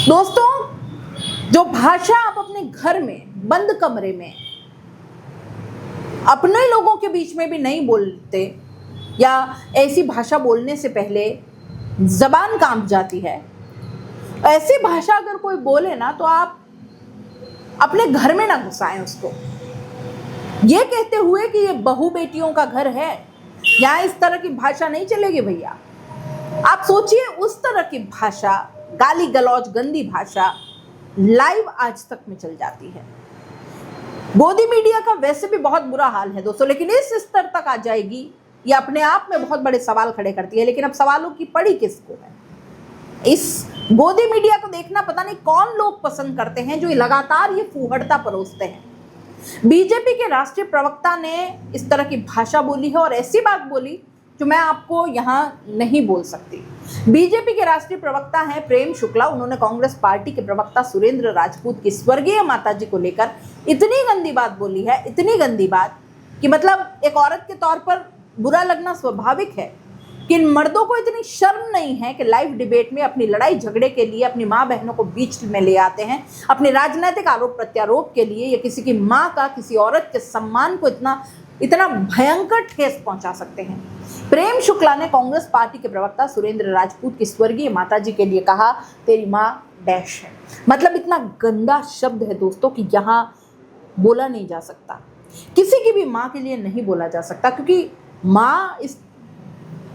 दोस्तों, जो भाषा आप अपने घर में बंद कमरे में अपने लोगों के बीच में भी नहीं बोलते, या ऐसी भाषा बोलने से पहले जबान कांप जाती है, ऐसी भाषा अगर कोई बोले ना तो आप अपने घर में ना घुसाएं उसको, ये कहते हुए कि ये बहू बेटियों का घर है, यहाँ इस तरह की भाषा नहीं चलेगी भैया। आप सोचिए, उस तरह की भाषा, गाली गलौज, गंदी भाषा लाइव आज तक में चल जाती है। गोदी मीडिया का वैसे भी बहुत बुरा हाल है दोस्तों, लेकिन इस स्तर तक आ जाएगी, ये अपने आप में बहुत बड़े सवाल खड़े करती है। लेकिन अब सवालों की पड़ी किसको है? इस गोदी मीडिया को देखना पता नहीं कौन लोग पसंद करते हैं, जो लगातार ये फूहड़ता परोसते हैं। बीजेपी के राष्ट्रीय प्रवक्ता ने इस तरह की भाषा बोली है और ऐसी बात बोली जो मैं आपको यहाँ नहीं बोल सकती। बीजेपी के राष्ट्रीय प्रवक्ता हैं प्रेम शुक्ला। उन्होंने कांग्रेस पार्टी के प्रवक्ता सुरेंद्र राजपूत की स्वर्गीय माताजी को लेकर इतनी गंदी बात बोली है, इतनी गंदी बात कि मतलब एक औरत के तौर पर बुरा लगना स्वाभाविक है कि इन मर्दों को इतनी शर्म नहीं है कि लाइव डिबेट में अपनी लड़ाई झगड़े के लिए अपनी माँ बहनों को बीच में ले आते हैं, अपने राजनीतिक आरोप प्रत्यारोप के लिए, या किसी की माँ का, किसी औरत के सम्मान को इतना भयंकर ठेस पहुंचा सकते हैं। प्रेम शुक्ला ने कांग्रेस पार्टी के प्रवक्ता सुरेंद्र राजपूत की स्वर्गीय माताजी के लिए कहा, तेरी माँ डैश है। मतलब इतना गंदा शब्द है दोस्तों कि यहाँ बोला नहीं जा सकता, किसी की भी माँ के लिए नहीं बोला जा सकता, क्योंकि माँ इस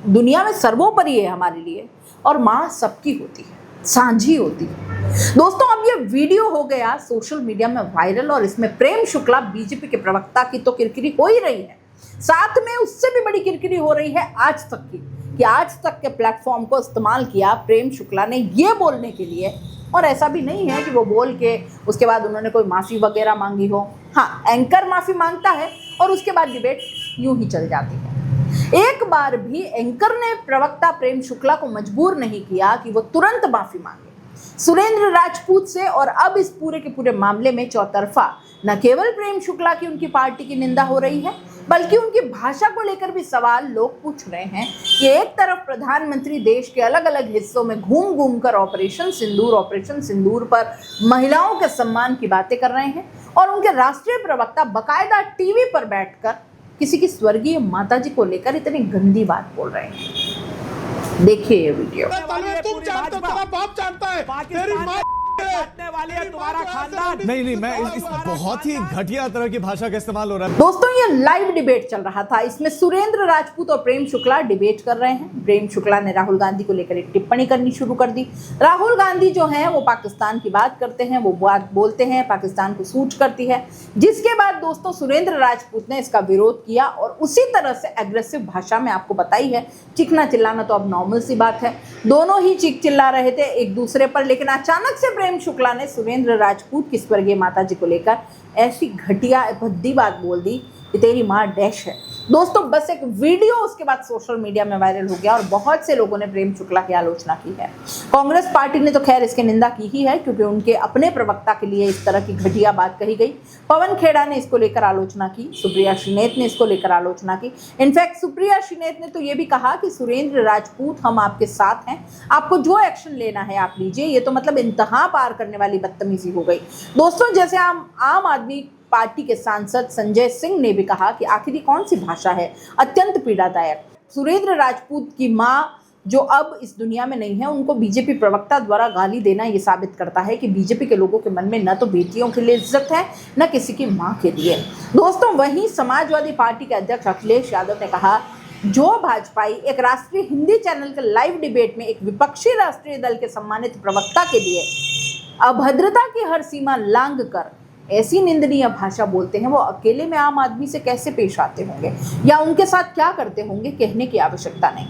दुनिया में सर्वोपरि है हमारे लिए, और माँ सबकी होती है, साझी होती है। दोस्तों, अब ये वीडियो हो गया सोशल मीडिया में वायरल, और इसमें प्रेम शुक्ला बीजेपी के प्रवक्ता की तो किरकिरी हो ही रही है, साथ में उससे भी बड़ी किरकिरी हो रही है आज तक की, कि आज तक के प्लेटफॉर्म को इस्तेमाल किया प्रेम शुक्ला ने ये बोलने के लिए। और ऐसा भी नहीं है कि वो बोल के उसके बाद उन्होंने कोई माफ़ी वगैरह मांगी हो। हाँ, एंकर माफ़ी मांगता है और उसके बाद डिबेट यूं ही चल जाती है। एक बार भी एंकर ने प्रवक्ता प्रेम शुक्ला को मजबूर नहीं किया कि वो तुरंत माफी मांगे सुरेंद्र राजपूत से। और अब इस पूरे के पूरे मामले में चौतरफा न केवल प्रेम शुक्ला की उनकी पार्टी की निंदा हो रही है, बल्कि उनकी भाषा को लेकर भी सवाल लोग पूछ रहे हैं कि एक तरफ प्रधानमंत्री देश के अलग अलग हिस्सों में घूम घूम कर ऑपरेशन सिंदूर पर महिलाओं के सम्मान की बातें कर रहे हैं, और उनके राष्ट्रीय प्रवक्ता बाकायदा टीवी पर बैठकर किसी की स्वर्गीय माताजी को लेकर इतनी गंदी बात बोल रहे हैं। देखिए ये वीडियो। तुम जानते हो, तुम्हारा बाप जानता है, तेरी माँ वाली है, तुम्हारा खानदान नहीं, मैं इस बहुत ही घटिया तरह की भाषा का इस्तेमाल हो रहा है। दोस्तों, ये लाइव डिबेट चल रहा था, इसमें सुरेंद्र राजपूत और प्रेम शुक्ला डिबेट कर रहे हैं। प्रेम शुक्ला ने राहुल गांधी को लेकर एक टिप्पणी करनी शुरू कर दी। राहुल गांधी जो है वो पाकिस्तान की बात करते हैं, वो बात बोलते हैं पाकिस्तान को सूट करती है, जिसके बाद दोस्तों सुरेंद्र राजपूत ने इसका विरोध किया और उसी तरह से एग्रेसिव भाषा में, आपको पता ही है, चीखना चिल्लाना तो अब नॉर्मल सी बात है, दोनों ही चीख चिल्ला रहे थे एक दूसरे पर। लेकिन अचानक से प्रेम शुक्ला ने सुरेंद्र राजपूत की स्वर्गीय माताजी को लेकर ऐसी घटिया भद्दी बात बोल दी कि तेरी माँ डैश है। दोस्तों, बस एक वीडियो उसके बाद सोशल मीडिया में वायरल हो गया और बहुत से लोगों ने प्रेम शुक्ला की आलोचना की है। कांग्रेस पार्टी ने तो खैर इसकी निंदा की ही है, क्योंकि उनके अपने प्रवक्ता के लिए इस तरह की घटिया बात कही गई। पवन खेड़ा ने इसको लेकर आलोचना की, सुप्रिया श्रीनेत ने इसको लेकर आलोचना की। इनफैक्ट सुप्रिया श्रीनेत ने तो ये भी कहा कि सुरेंद्र राजपूत, हम आपके साथ हैं, आपको जो एक्शन लेना है आप लीजिए। ये तो मतलब इंतहा पार करने वाली बदतमीजी हो गई। दोस्तों, जैसे आम आदमी पार्टी के सांसद संजय सिंह ने भी कहा कि आखिर कौन सी भाषा है, अत्यंत पीड़ादायक। सुरेंद्र राजपूत की माँ जो अब इस दुनिया में नहीं है, उनको बीजेपी प्रवक्ता द्वारा गाली देना ये साबित करता है कि बीजेपी के लोगों के मन में न तो बेटियों के लिए इज्जत है, न किसी की माँ के लिए। दोस्तों, वहीं समाजवादी पार्टी के अध्यक्ष अखिलेश यादव ने कहा, जो भाजपाई एक राष्ट्रीय हिंदी चैनल के लाइव डिबेट में एक विपक्षी राष्ट्रीय दल के सम्मानित प्रवक्ता के लिए अभद्रता की हर सीमा लांघ कर ऐसी निंदनीय भाषा बोलते हैं, वो अकेले में आम आदमी से कैसे पेश आते होंगे या उनके साथ क्या करते होंगे, कहने की आवश्यकता नहीं।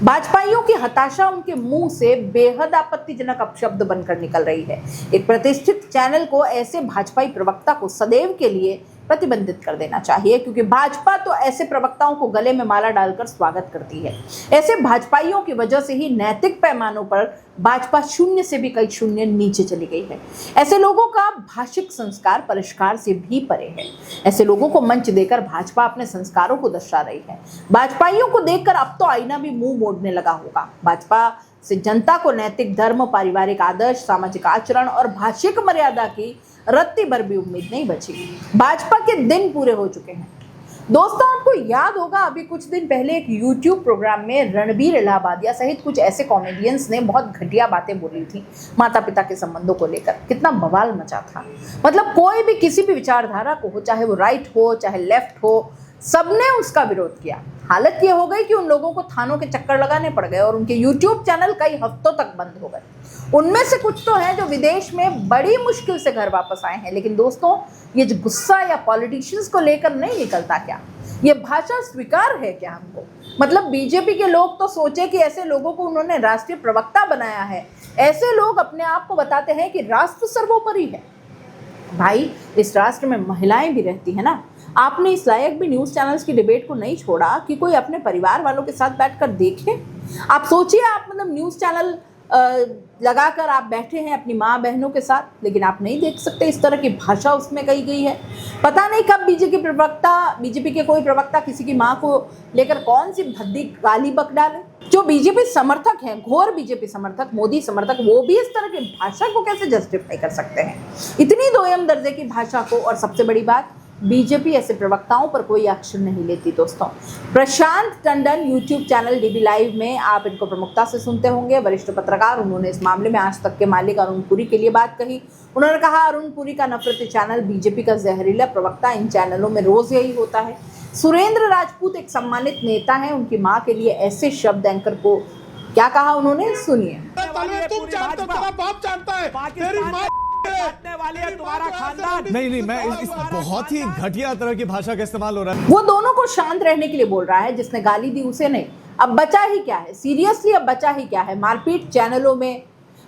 भाजपाइयों की हताशा उनके मुंह से बेहद आपत्तिजनक अपशब्द बनकर निकल रही है। एक प्रतिष्ठित चैनल को ऐसे भाजपाई प्रवक्ता को सदैव के लिए प्रतिबंधित कर देना चाहिए, क्योंकि भाजपा तो ऐसे प्रवक्ताओं को गले में माला डालकर स्वागत करती है। ऐसे भाजपाइयों की वजह से ही नैतिक पैमानों पर भाजपा शून्य से भी कई शून्य नीचे चली गई है। ऐसे लोगों का भाषिक संस्कार परिष्कार से भी परे है। ऐसे लोगों को मंच देकर भाजपा अपने संस्कारों को दर्शा रही है। भाजपाइयों को देखकर अब तो आईना भी मुंह मोड़ने लगा होगा। भाजपा से जनता को नैतिक धर्म, पारिवारिक आदर्श, सामाजिक आचरण और भाषिक मर्यादा की रत्ती भर भी उम्मीद नहीं बची। भाजपा के दिन पूरे हो चुके हैं। दोस्तों, आपको याद होगा अभी कुछ दिन पहले एक YouTube प्रोग्राम में रणबीर इलाहाबादिया सहित कुछ ऐसे कॉमेडियंस ने बहुत घटिया बातें बोली थी माता पिता के संबंधों को लेकर। कितना बवाल मचा था। मतलब कोई भी किसी भी विचारधारा को हो, चाहे वो राइट हो चाहे लेफ्ट हो, सबने उसका विरोध किया। हालत ये हो गई कि उन लोगों को थानों के चक्कर लगाने पड़ गए और उनके YouTube चैनल कई हफ्तों तक बंद हो गए। उनमें से कुछ तो हैं जो विदेश में बड़ी मुश्किल से घर वापस आए हैं। लेकिन दोस्तों, ये जो गुस्सा या पॉलिटिशियंस को लेकर नहीं निकलता क्या? ये भाषा स्वीकार है क्या हमको? मतलब बीजेपी के लोग तो सोचे कि ऐसे लोगों को उन्होंने राष्ट्रीय प्रवक्ता बनाया है। ऐसे लोग अपने आप को बताते हैं कि राष्ट्र सर्वोपरि है। भाई, इस राष्ट्र में महिलाएं भी रहती है ना। आपने इस लायक भी न्यूज़ चैनल्स की डिबेट को नहीं छोड़ा कि कोई अपने परिवार वालों के साथ बैठकर देखे। आप सोचिए, आप मतलब न्यूज़ चैनल लगाकर आप बैठे हैं अपनी माँ बहनों के साथ, लेकिन आप नहीं देख सकते इस तरह की भाषा उसमें कही गई है। पता नहीं कब बीजेपी के कोई प्रवक्ता किसी की माँ को लेकर कौन सी भद्दी गाली बक डाले। जो बीजेपी समर्थक हैं, घोर बीजेपी समर्थक, मोदी समर्थक, वो भी इस तरह की भाषा को कैसे जस्टिफाई कर सकते हैं? इतनी दोयम दर्जे की भाषा को। और सबसे बड़ी बात, बीजेपी ऐसे प्रवक्ताओं पर कोई एक्शन नहीं लेती। दोस्तों, Prashant Tandon YouTube channel DB live में आप इनको प्रमुखता से सुनते होंगे, वरिष्ठ पत्रकार। उन्होंने इस मामले में आज तक के मालिक अरुण पुरी के लिए बात कही। उन्होंने कहा, अरुण पुरी का नफरती चैनल बीजेपी का जहरीला प्रवक्ता। इन चैनलों में रोज यही होता है। सुरेंद्र राजपूत एक सम्मानित नेता हैं। उनकी मां के लिए ऐसे शब्द एंकर को क्या कहा उन्होंने, सुनिए। तुम जानते हो, तुम्हारा बाप जानता है, तेरी माँ काटने वाली है, तुम्हारा खानदान। नहीं, मैं इस बहुत ही घटिया तरह की भाषा का इस्तेमाल हो रहा है। वो दोनों को शांत रहने के लिए बोल रहा है। जिसने गाली दी उसे नहीं। अब बचा ही क्या है? सीरियसली अब बचा ही क्या है? मारपीट चैनलों में,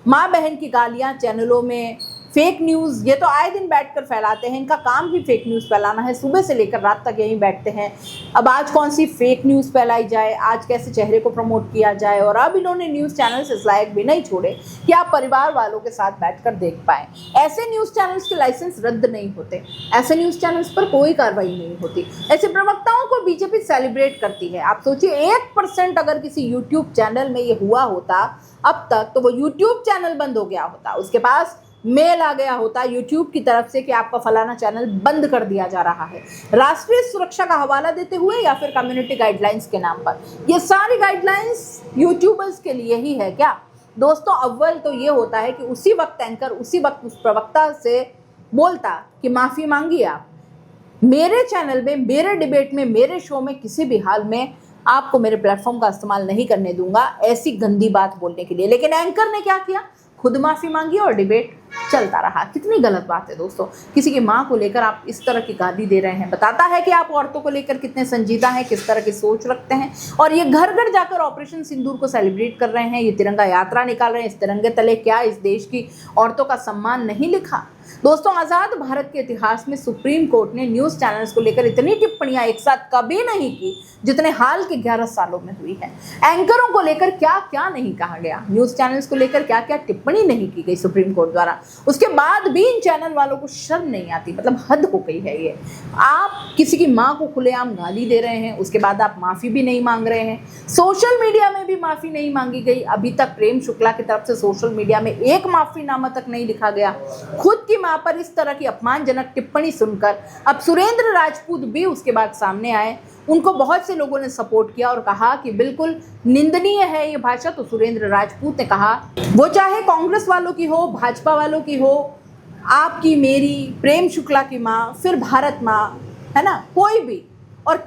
माँ बहन की गालियां चैनलों में, फेक न्यूज़, ये तो आए दिन बैठकर फैलाते हैं। इनका काम भी फेक न्यूज़ फैलाना है। सुबह से लेकर रात तक यहीं बैठते हैं। अब आज कौन सी फेक न्यूज़ फैलाई जाए, आज कैसे चेहरे को प्रमोट किया जाए। और अब इन्होंने न्यूज़ चैनल्स इस लायक भी नहीं छोड़े कि आप परिवार वालों के साथ बैठकर देख पाएँ। ऐसे न्यूज़ चैनल्स के लाइसेंस रद्द नहीं होते। ऐसे न्यूज़ चैनल्स पर कोई कार्रवाई नहीं होती। ऐसे प्रवक्ताओं को बीजेपी सेलिब्रेट करती है। आप सोचिए, 1% अगर किसी यूट्यूब चैनल में ये हुआ होता अब तक, तो वो यूट्यूब चैनल बंद हो गया होता। उसके पास मेल आ गया होता यूट्यूब की तरफ से कि आपका फलाना चैनल बंद कर दिया जा रहा है, राष्ट्रीय सुरक्षा का हवाला देते हुए या फिर कम्युनिटी गाइडलाइंस के नाम पर। ये सारी गाइडलाइंस यूट्यूबर्स के लिए ही है क्या? दोस्तों, अव्वल तो ये होता है कि उसी वक्त एंकर उसी वक्त उस प्रवक्ता से बोलता कि माफ़ी मांगिए आप। मेरे चैनल में, मेरे डिबेट में, मेरे शो में किसी भी हाल में आपको मेरे प्लेटफॉर्म का इस्तेमाल नहीं करने दूंगा ऐसी गंदी बात बोलने के लिए। लेकिन एंकर ने क्या किया? खुद माफ़ी मांगी और डिबेट चलता रहा। कितनी गलत बात है दोस्तों। किसी की माँ को लेकर आप इस तरह की गाली दे रहे हैं, बताता है कि आप औरतों को लेकर कितने संजीदा हैं, किस तरह की सोच रखते हैं। और ये घर घर जाकर ऑपरेशन सिंदूर को सेलिब्रेट कर रहे हैं, ये तिरंगा यात्रा निकाल रहे हैं। इस तिरंगे तले क्या इस देश की औरतों का सम्मान नहीं लिखा? दोस्तों, आज़ाद भारत के इतिहास में सुप्रीम कोर्ट ने न्यूज़ चैनल्स को लेकर इतनी टिप्पणियां एक साथ कभी नहीं की जितने हाल के 11 सालों में हुई है। एंकरों को लेकर क्या क्या नहीं कहा गया, न्यूज़ चैनल्स को लेकर क्या क्या टिप्पणी नहीं की गई सुप्रीम कोर्ट द्वारा। उसके बाद भी इन चैनल वालों को शर्म नहीं आती। मतलब हद हो गई है ये। आप किसी की माँ को खुलेआम गाली दे रहे हैं, उसके बाद आप माफ़ी भी नहीं मांग रहे हैं। सोशल मीडिया में भी माफ़ी नहीं मांगी गई। अभी तक प्रेम शुक्ला की तरफ से सोशल मीडिया में एक माफ़ीनामा तक नहीं लिखा गया। खुद की माँ पर इस तरह की अपमानजनक टिप्पणी सुनकर अब सुरेंद्र राजपूत भी उसके बाद सामने आए। उनको बहुत से लोगों ने सपोर्ट किया और कहा कि बिल्कुल निंदनीय है ये भाषा। तो सुरेंद्र राजपूत ने कहा, वो चाहे कांग्रेस वालों की हो, भाजपा वालों की हो, आपकी, मेरी, प्रेम शुक्ला की माँ, फिर भारत माँ, है ना, कोई भी। और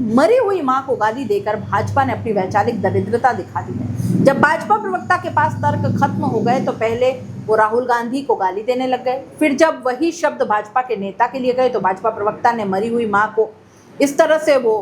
मरी हुई माँ को गाली देकर भाजपा ने अपनी वैचारिक दरिद्रता दिखा दी है। जब भाजपा प्रवक्ता के पास तर्क खत्म हो गए तो पहले वो राहुल गांधी को गाली देने लग गए। फिर जब वही शब्द भाजपा के नेता के लिए गए तो भाजपा प्रवक्ता ने मरी हुई माँ को इस तरह से वो।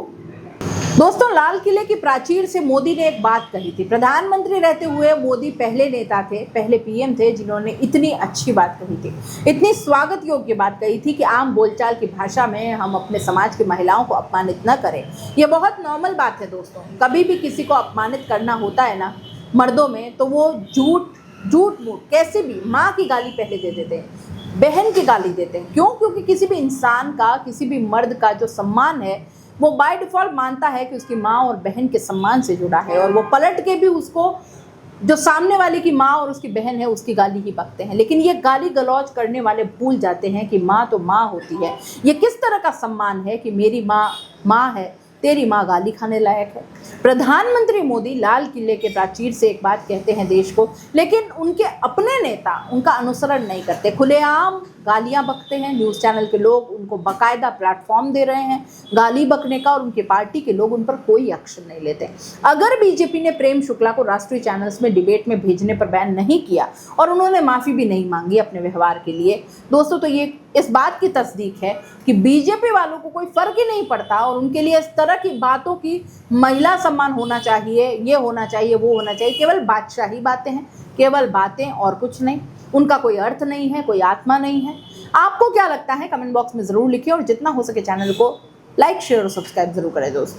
दोस्तों, लाल किले की प्राचीर से मोदी ने एक बात कही थी। प्रधानमंत्री रहते हुए मोदी पहले नेता थे, पहले पीएम थे जिन्होंने इतनी अच्छी बात कही थी, इतनी स्वागत योग्य बात कही थी कि आम बोलचाल की भाषा में हम अपने समाज की महिलाओं को अपमानित न करें। ये बहुत नॉर्मल बात है दोस्तों। कभी भी किसी को अपमानित करना होता है ना मर्दों में, तो वो झूठ मूठ कैसे भी माँ की गाली पहले दे देते हैं, बहन की गाली देते हैं। क्यों? क्योंकि किसी भी इंसान का, किसी भी मर्द का जो सम्मान है वो बाय डिफ़ॉल्ट मानता है कि उसकी माँ और बहन के सम्मान से जुड़ा है, और वो पलट के भी उसको जो सामने वाले की माँ और उसकी बहन है उसकी गाली ही बकते हैं, लेकिन ये गाली गलौज करने वाले भूल जाते हैं कि माँ तो माँ होती है। ये किस तरह का सम्मान है कि मेरी माँ माँ है, तेरी माँ गाली खाने लायक है। प्रधानमंत्री मोदी लाल किले के प्राचीर से एक बात कहते हैं देश को, लेकिन उनके अपने नेता उनका अनुसरण नहीं करते, खुलेआम गालियां बकते हैं। न्यूज़ चैनल के लोग उनको बाकायदा प्लेटफॉर्म दे रहे हैं गाली बकने का, और उनकी पार्टी के लोग उन पर कोई एक्शन नहीं लेते। अगर बीजेपी ने प्रेम शुक्ला को राष्ट्रीय चैनल्स में डिबेट में भेजने पर बैन नहीं किया और उन्होंने माफ़ी भी नहीं मांगी अपने व्यवहार के लिए, दोस्तों तो ये इस बात की तस्दीक है कि बीजेपी वालों को कोई फर्क ही नहीं पड़ता और उनके लिए इस तरह की बातों की महिला सम्मान होना चाहिए, ये होना चाहिए, वो होना चाहिए, केवल बादशाही बातें हैं, केवल बातें और कुछ नहीं। उनका कोई अर्थ नहीं है, कोई आत्मा नहीं है। आपको क्या लगता है कमेंट बॉक्स में ज़रूर लिखिए और जितना हो सके चैनल को लाइक शेयर और सब्सक्राइब जरूर करें दोस्तों।